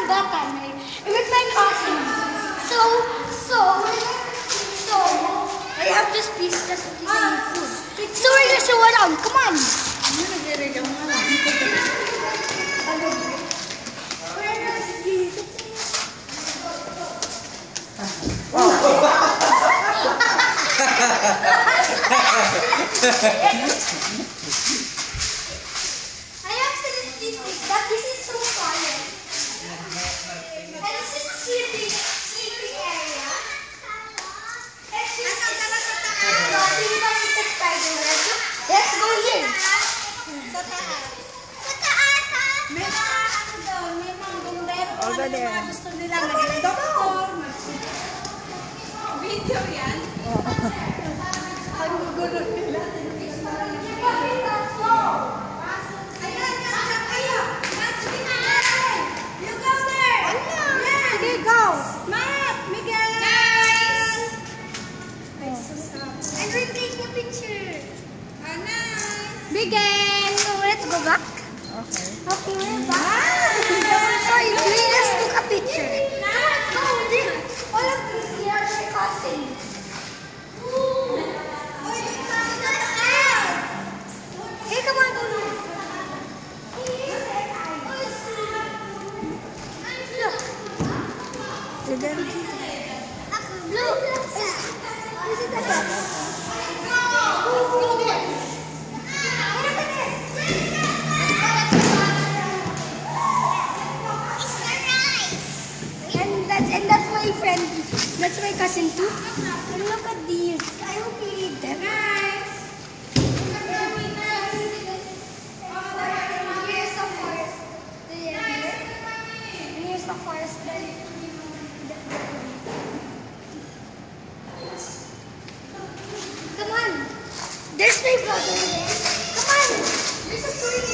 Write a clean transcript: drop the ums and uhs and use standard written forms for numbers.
that time with my cousin. So I have this piece of food. So we're gonna show around. Come on. I accidentally think that this is so quiet. And this is a sleeping area. And this is a spider web. Let's go here. Sa taas. May mga ano doon, may mga bumbero. Ano yung mga gusto nila maging doktor. Video yan. Ang gugulo nila. Begin! Let's go back. Okay. Okay, we're back. Sorry, we just took a picture. All of these here are my cousins. Hey, come on, go. Look. Is it that? And that's my friend. That's my cousin too. And look at these. I hope you read them. Nice. Here's the forest. Here's the forest. Come on. There's my brother there. Come on. There's a swing.